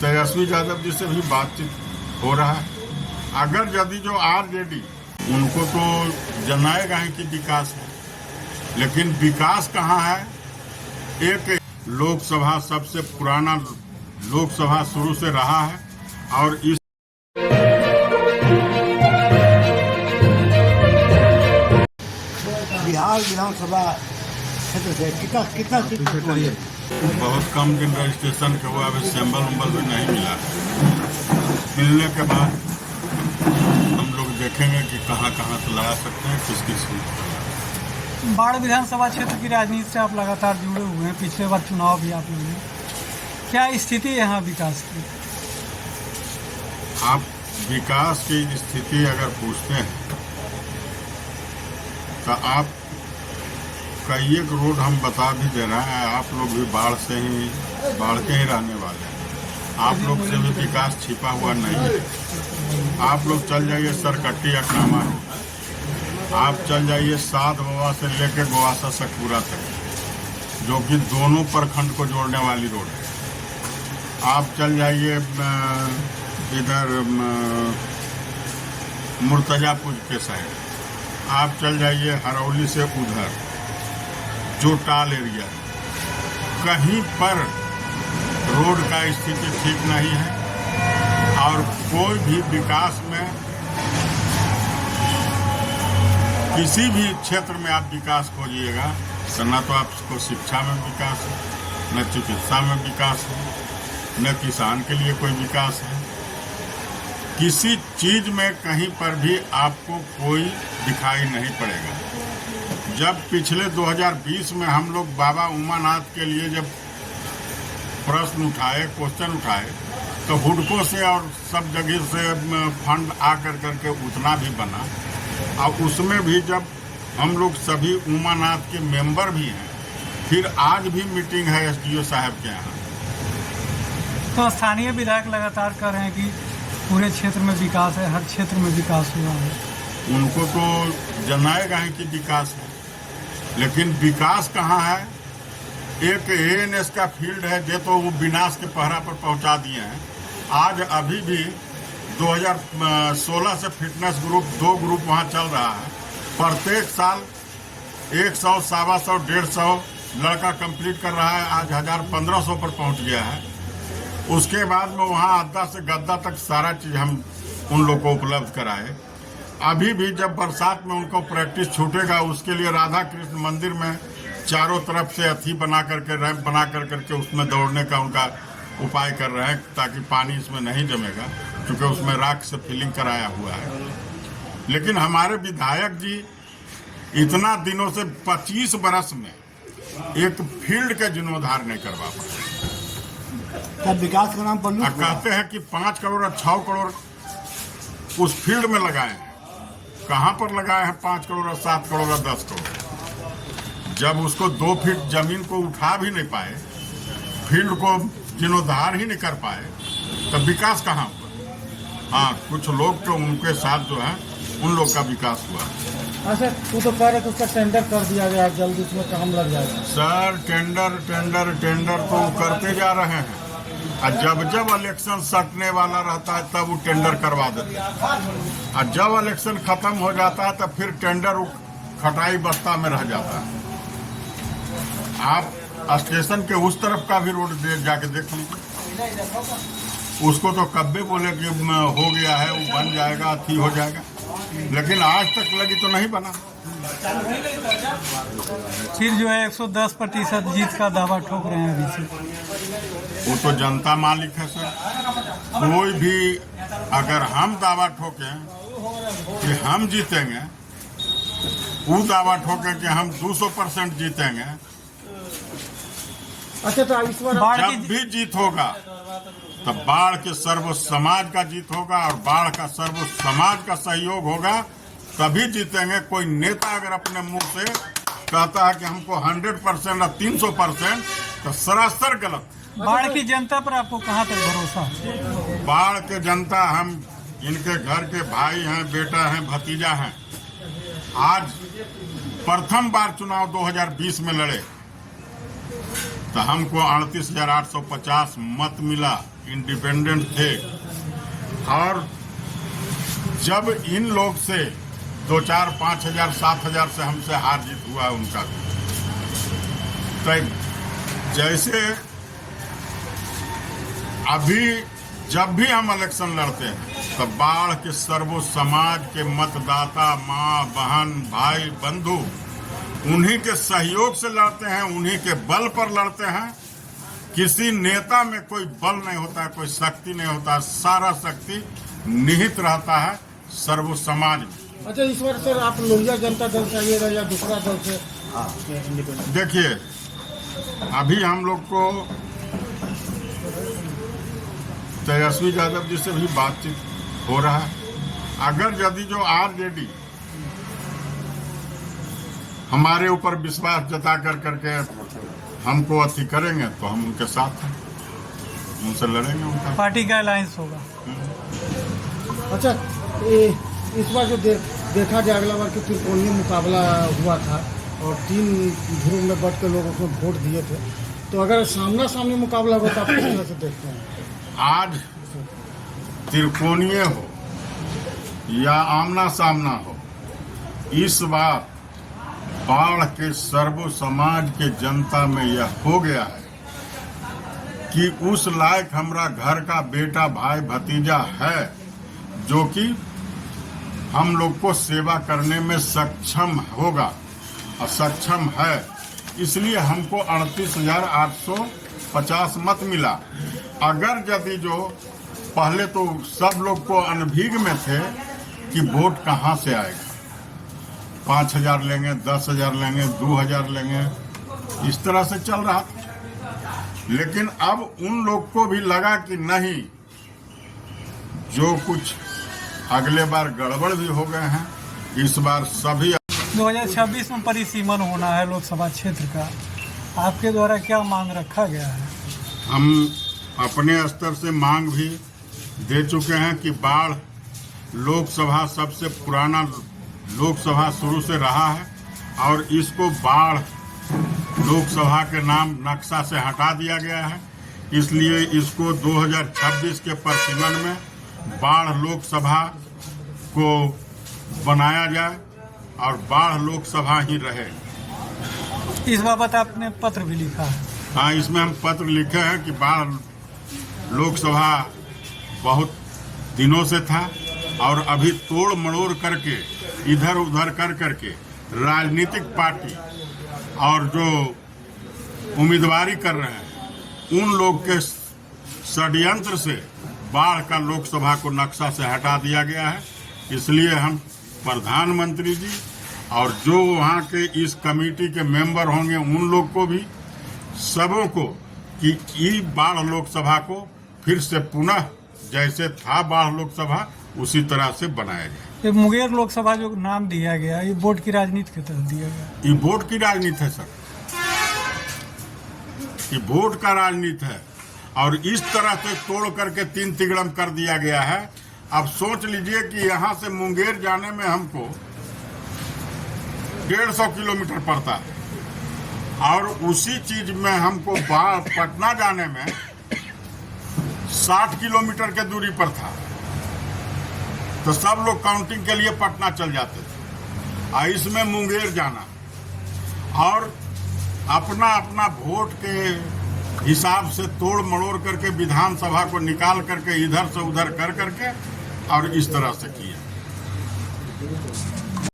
तेजस्वी यादव जी से भी बातचीत हो रहा है। अगर यदि जो आरजेडी उनको तो जनाएगा ही कि विकास है, लेकिन विकास कहाँ है। एक लोकसभा सबसे पुराना लोकसभा शुरू से रहा है और इस बिहार विधानसभा क्षेत्र से कितना सीट बहुत कम दिन रजिस्ट्रेशन के हुआ, अभी सैंपल वैम्बल भी नहीं मिला। मिलने के बाद हम लोग देखेंगे कि कहाँ से लगा सकते हैं, किस सीट। बाढ़ विधानसभा क्षेत्र की राजनीति से आप लगातार जुड़े हुए हैं, पिछले बार चुनाव भी आप लड़े, क्या स्थिति है यहाँ विकास की? आप विकास की स्थिति अगर पूछते हैं तो आप कई एक रोड हम बता भी दे रहे हैं। आप लोग भी बाढ़ के ही रहने वाले हैं, आप लोग से भी विकास छिपा हुआ नहीं है। आप लोग चल जाइए सरकट्टी अखनामा रोड, आप चल जाइए साध बाबा से लेकर गोवासा सकपुरा तक, जो कि दोनों प्रखंड को जोड़ने वाली रोड है। आप चल जाइए इधर मुर्तजापुर के साइड, आप चल जाइए हरौली से उधर जो टाल एरिया, कहीं पर रोड का स्थिति ठीक नहीं है। और कोई भी विकास में किसी भी क्षेत्र में आप विकास खोजिएगा तो न तो आपको शिक्षा में विकास है, न चिकित्सा में विकास है, न किसान के लिए कोई विकास है। किसी चीज में कहीं पर भी आपको कोई दिखाई नहीं पड़ेगा। जब पिछले 2020 में हम लोग बाबा उमानाथ के लिए जब प्रश्न उठाए, क्वेश्चन उठाए, तो हुडको से और सब जगह से फंड आकर करके उतना भी बना। और उसमें भी जब हम लोग सभी उमानाथ के मेंबर भी हैं, फिर आज भी मीटिंग है एसडीओ साहब के यहाँ। तो स्थानीय विधायक लगातार कह रहे हैं कि पूरे क्षेत्र में विकास है, हर क्षेत्र में विकास हुआ है। उनको तो जनाएगा ही कि विकास है, लेकिन विकास कहाँ है। एक एएनएस का फील्ड है जो तो वो विनाश के पहरा पर पहुंचा दिए हैं। आज अभी भी 2016 से फिटनेस ग्रुप 2 ग्रुप वहाँ चल रहा है। प्रत्येक साल 100, 125, 150 लड़का कंप्लीट कर रहा है। आज 1000-1500 पर पहुंच गया है। उसके बाद में वहाँ अद्दा से गद्दा तक सारा चीज हम उन लोग को उपलब्ध कराए। अभी भी जब बरसात में उनको प्रैक्टिस छूटेगा, उसके लिए राधा कृष्ण मंदिर में चारों तरफ से अथी बना करके, रैंप बना करके उसमें दौड़ने का उनका उपाय कर रहे हैं, ताकि पानी इसमें नहीं जमेगा, क्योंकि उसमें राख से फिलिंग कराया हुआ है। लेकिन हमारे विधायक जी इतना दिनों से 25 बरस में एक फील्ड के जीर्णोद्धार नहीं करवा पाए। विकास का नाम पर कहते हैं कि 5 करोड़ और 6 करोड़ उस फील्ड में लगाए हैं। कहाँ पर लगाए हैं 5 करोड़ और 7 करोड़ और 10 करोड़? जब उसको 2 फीट जमीन को उठा भी नहीं पाए, फील्ड को जीर्णोद्धार ही नहीं कर पाए, तब विकास कहाँ हुआ? हाँ, कुछ लोग तो उनके साथ जो है उन लोग का विकास हुआ। अच्छा, तू तो कह रहे कि उसका टेंडर कर दिया गया, जल्द उसमें काम लग जाएगा। सर टेंडर तो करते जा रहे हैं, और जब इलेक्शन सटने वाला रहता है तब वो टेंडर करवा देते हैं। और जब इलेक्शन खत्म हो जाता है तब फिर टेंडर खटाई बस्ता में रह जाता है। आप स्टेशन के उस तरफ का भी रोड जाके देख लीजिए, उसको तो कब्बे बोले कि हो गया है, वो बन जाएगा, अथी हो जाएगा, लेकिन आज तक लगी तो नहीं बना। फिर जो है 110% जीत का दावा ठोक रहे हैं अभी से। वो तो जनता मालिक है सर। कोई भी अगर हम दावा ठोकें कि हम जीतेंगे, वो दावा ठोके कि हम 200% जीतेंगे, अच्छा, तो इस बार जब भी जीत होगा तब बाढ़ के सर्व समाज का जीत होगा, और बाढ़ का सर्व समाज का सहयोग होगा, तभी जीतेंगे। कोई नेता अगर अपने मुंह से कहता है कि हमको 100% और 300%, तो सरासर गलत। बाढ़ की जनता पर आपको कहाँ तक भरोसा? बाढ़ के जनता, हम इनके घर के भाई हैं, बेटा हैं, भतीजा हैं। आज प्रथम बार चुनाव 2020 में लड़े तो हमको 38,850 मत मिला। इंडिपेंडेंट थे। और जब इन लोग से 2-4, 5,000, 7,000 से हमसे हार जीत हुआ उनका, तो जैसे अभी जब भी हम इलेक्शन लड़ते हैं तो बाढ़ के सर्वो समाज के मतदाता, माँ, बहन, भाई, बंधु, उन्हीं के सहयोग से लड़ते हैं, उन्हीं के बल पर लड़ते हैं। किसी नेता में कोई बल नहीं होता है, कोई शक्ति नहीं होता है, सारा शक्ति निहित रहता है सर्व समाज में। अच्छा, इस बार सर आप लोहिया जनता दल से आइएगा या दूसरा दल से? इंडिपेंडेंट। देखिए, अभी हम लोग को तेजस्वी यादव जी से भी बातचीत हो रहा है। अगर यदि जो आरजेडी हमारे ऊपर विश्वास जता करके हमको अति करेंगे तो हम उनके साथ हैं, उनसे लड़ेंगे। उनका पार्टी का अलायंस होगा। अच्छा, इस बार जो देखा जाए, अगला बार की त्रिकोणीय मुकाबला हुआ था और 3 ध्रुव में बट के लोग उसमें वोट दिए थे, तो अगर सामना सामनी मुकाबला हो तो आप किस तरह से देखते हैं? आज त्रिकोणीय हो या आमना सामना हो, इस बार बाढ़ के सर्व समाज के जनता में यह हो गया है कि उस लायक हमारा घर का बेटा, भाई, भतीजा है जो कि हम लोग को सेवा करने में सक्षम होगा और सक्षम है। इसलिए हमको 38,850 मत मिला। अगर यदि जो पहले तो सब लोग को अनभिज्ञ में थे कि वोट कहाँ से आएगा, 5,000 लेंगे, 10,000 लेंगे, 2,000 लेंगे, इस तरह से चल रहा था। लेकिन अब उन लोग को भी लगा कि नहीं, जो कुछ अगले बार गड़बड़ भी हो गए हैं, इस बार सभी 2026 में परिसीमन होना है लोकसभा क्षेत्र का, आपके द्वारा क्या मांग रखा गया है? हम अपने स्तर से मांग भी दे चुके हैं कि बाढ़ लोकसभा सबसे पुराना लोकसभा शुरू से रहा है और इसको बाढ़ लोकसभा के नाम नक्शा से हटा दिया गया है। इसलिए इसको 2026 के परिसीमन में बाढ़ लोकसभा को बनाया जाए और बाढ़ लोकसभा ही रहे। इस बाबत आपने पत्र भी लिखा है? हाँ, इसमें हम पत्र लिखे हैं कि बाढ़ लोकसभा बहुत दिनों से था और अभी तोड़ मड़ोड़ करके, इधर उधर करके राजनीतिक पार्टी और जो उम्मीदवारी कर रहे हैं उन लोग के षड्यंत्र से बाढ़ का लोकसभा को नक्शा से हटा दिया गया है। इसलिए हम प्रधानमंत्री जी और जो वहाँ के इस कमेटी के मेंबर होंगे उन लोग को भी, सबों को, कि ये बाढ़ लोकसभा को फिर से पुनः जैसे था बाढ़ लोकसभा उसी तरह से बनाया जाए। ये मुंगेर लोकसभा जो नाम दिया गया, ये वोट की राजनीति के तहत दिया गया? ये वोट की राजनीति है सर, ये वोट का राजनीति है और इस तरह से तोड़ करके 3 तिगड़म कर दिया गया है। अब सोच लीजिए कि यहाँ से मुंगेर जाने में हमको 150 किलोमीटर पड़ता है और उसी चीज में हमको पटना जाने में 60 किलोमीटर के दूरी पर था, तो सब लोग काउंटिंग के लिए पटना चल जाते थे और इसमें मुंगेर जाना और अपना अपना वोट के हिसाब से तोड़ मड़ोड़ करके विधानसभा को निकाल करके इधर से उधर कर करके और इस तरह से किया।